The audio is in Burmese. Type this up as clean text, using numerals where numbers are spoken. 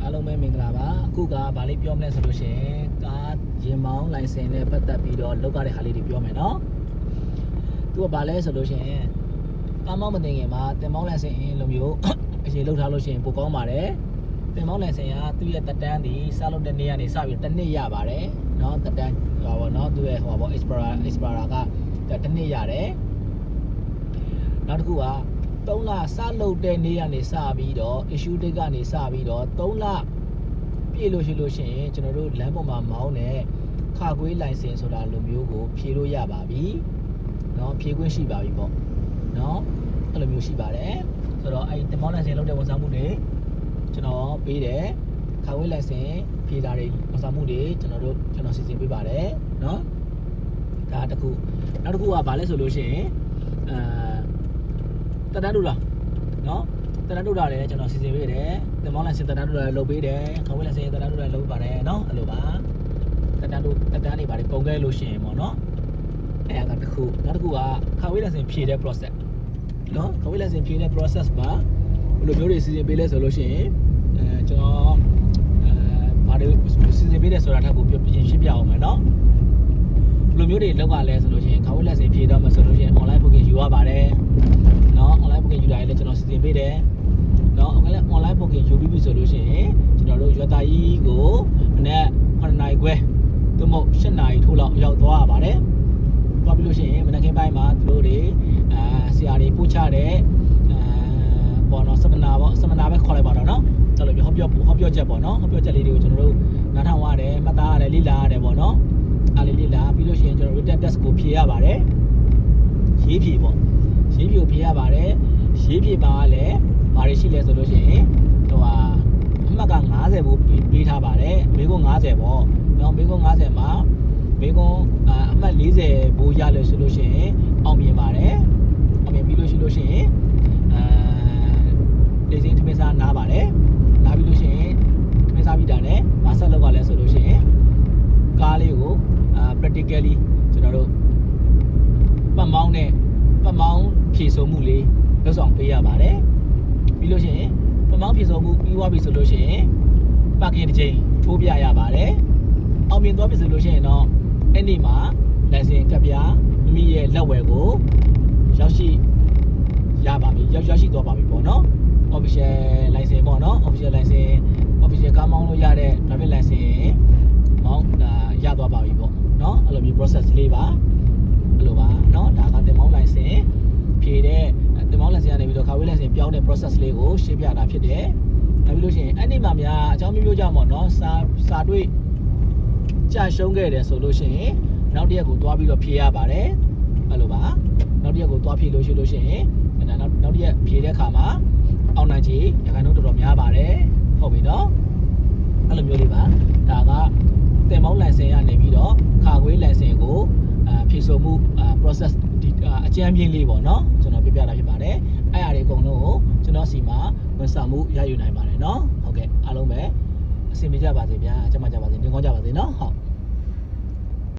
အားလုံးပဲမင်္ဂလာပါအခုကဗာလေးပြောမလဲဆိုလို့ရှိရင်ကားရင်မောင်းလိုင်စင်နဲ့ပတ်သက်ပြီးတော့လောက်ရတဲ့ဟာလေးတွေပြောမယ်နော်သူကဗာလဲဆိုလို့ရှိရင်ကားမောင်းမတင်ခင်မှာတင်မောင်းလိုင်စင်လိုမျိုးအရေးလောက်ထားလို့ရှိရင်ပိုကောင်းပါတယ်တင်မောင်းလိုင်စင်ကသူ့ရဲ့တက်တန်းဒီစလုပ်တဲ့နေ့ကနေစပြီးတစ်နှစ်ရပါတယ်နော်တက်တန်းဟောပေါ့နော်သူ့ရဲ့ဟောပေါ့ Explorer ကတစ်နှစ်ရတယ်နောက်တစ်ခုက3လစလုပ်တဲ့နေ့ကနေစပြီးတော့ issue date ကနေစပြီးတော့3လပြည့်လို့ရှိရင်ကျွန်တော်တို့လမ်းပေါ်မှာမောင်းတဲ့ခါကွေးလိုင်စင်ဆိုတာလိုမျိုးကိုဖြည့်လို့ရပါပြီเนาะဖြည့်ခွင့်ရှိပါပြီပေါ့เนาะအဲ့လိုမျိုးရှိပါတယ်ဆိုတော့အဲ့တင်မောင်းလိုင်စင်လုပ်တဲ့ဝန်ဆောင်မှုတွေကျွန်တော်ပေးတယ်ခါကွေးလိုင်စင်ဖြည့်တာတွေဝန်ဆောင်မှုတွေကျွန်တော်စီစဉ်ပေးပါတယ်เนาะဒါတစ်ခုနောက်တစ်ခုကဘာလဲဆိုလို့ရှိရင်တတန်းတို့လားနော်တတန်းတို့တာလည်းကျွန်တော်စီစဉ်ပေးတယ်တင်မောင်းလိုင်စင်တတန်းတို့တာလုပ်ပေးတယ်ခါဝဲလိုင်စင်တတန်းတို့တာလုပ်ပါတယ်နော်အဲ့လိုပါတတန်းတွေပါတယ်ပုံခဲ့လို့ရှိရင်ပေါ့နော်အဲ့ဒါကတစ်ခုနောက်တစ်ခုကခါဝဲလိုင်စင်ဖြည့်တဲ့ process နော်ခါဝဲလိုင်စင်ဖြည့်တဲ့ process မှာဘယ်လိုမျိုးတွေစီစဉ်ပေးလဲဆိုလို့ရှိရင်ကျွန်တော်ဘာတွေစီစဉ်ပေးတယ်ဆိုတာထပ်ကိုပြင်ရှင်းပြအောင်မယ်နော်ဘယ်လိုမျိုးတွေလောက်ကလဲဆိုလို့ရှိရင်ခါဝဲလိုင်စင်ဖြည့်တော့မှဆိုလို့ရှိရင် online booking ယူရပါတယ်နော် online booking ယူတာလည်းကျွန်တော်စီစဉ်ပေးတယ်နော် online booking ယူပြီးပြီဆိုလို့ရှိရင်ကျွန်တော်တို့ရွာသားကြီးကိုမနေ့9နာရီခွဲသို့မဟုတ်10နာရီထိုးလောက်ရောက်သွားရပါတယ်သွားပြီးလို့ရှိရင်မနေ့ကပိုင်းမှာသူတို့တွေဆရာတွေပို့ချတဲ့ပေါ်တော့စမနာပဲခေါ်လိုက်ပါတော့နော်ဆိုလိုမျိုးဟောပြောချက်ပေါ့နော်ဟောပြောချက်လေးတွေကိုကျွန်တော်တို့နားထောင်ရတယ်မှတ်သားရတယ်လေ့လာရတယ်ပေါ့နော်အားလေးလေ့လာပြီးလို့ရှိရင်ကျွန်တော် written test ကိုဖြေရပါတယ်ရေးဖြေပေါ့ရေးဖြေကိုဖြေရပါတယ်ရေးဖြေပါလည်းဘာတွေရှိလဲဆိုလို့ရှိရင်ဟိုဟာအမှတ်က90ဘူးပေးထားပါတယ်မေကွန်း90ပေါ့နော်မေကွန်း90မှာမေကွန်းအမှတ်40ဘူးရလို့ဆိုလို့ရှိရင်အောင်မြင်ပါတယ်အောင်မြင်ပြီးလို့ရှိရင်လေစင်းထမင်းစားနားပါတယ်နားပြီးလို့ရှိရင်ထမင်းစားပြီးတာနဲ့မဆက်လောက်ကလည်းဆိုလို့ရှိရင်ကားလေးကိုpractically ကျွန်တော်တို့ပတ်မောင်းဖြည့်ဆို့မှုလေးလုပ်ဆောင်ပေးရပါတယ်ပြီးလို့ရှိရင်ပတ်မောင်းဖြည့်ဆို့မှုပြီးသွားပြီဆိုလို့ရှိရင်ပါကင်တစ်ချိန်ထိုးပြရပါတယ်အောင်မြင်သွားပြီဆိုလို့ရှိရင်တော့အဲ့ဒီမှာလိုင်စင်ကပ်ပြမိမိရဲ့လက်ဝယ်ကိုရောက်ရှိရပါပြီရောက်ရှိသွားပါပြီပေါ့နော် official license ပေါ့နော် official ကားမောင်းလို့ရတဲ့ driving license မောင်းရသွားပါပြီပေါ့နော်အဲ့လိုမျိုး process လေးပါအဲ့လိုပါနော်ဒါကတင်မောင်းလိုင်စင်ဖြည့်တဲ့တင်မောင်းလိုင်စင်ကနေပြီးတော့ခါဝေးလိုင်စင်ပြောင်းတဲ့ process လေးကိုရှင်းပြတာဖြစ်တယ်နောက်ပြီးလို့ရှိရင်အဲ့ဒီမှာများအကြောင်းမျိုးကြောင့်ပေါ့နော်စာတွေ့ကြာရှုံးခဲ့တယ်ဆိုလို့ရှိရင်နောက်တစ်ရက်ကိုသွားပြီးတော့ဖြည့်ရပါတယ်အဲ့လိုပါနောက်တစ်ရက်ကိုသွားဖြည့်လို့ရှိရင်နောက်တစ်ရက်ဖြည့်တဲ့အခါမှာအောင်နိုင်ချေရခိုင်တို့တော်တော်များပါတယ်ဟုတ်ပြီနော်အဲ့လိုမျိုးလေးပါဒါကတင်မောင်းလိုင်စင်ကနေပြီးတော့ခါခွေးလိုင်စင်ကိုဖြည့်ဆို့မှု process အကြမ်းပြင်းလေးပေါ့နော်ကျွန်တော်ပြပြတာဖြစ်ပါတယ်အဲ့အရာတွေအကုန်လုံးကိုကျွန်တော်စီမှာဝန်ဆောင်မှုရယူနိုင်ပါတယ်နော်ဟုတ်ကဲ့အားလုံးပဲအဆင်ပြေကြပါစေဗျာကျမကြပါစေနေကောင်းကြပါစေနော်ဟုတ်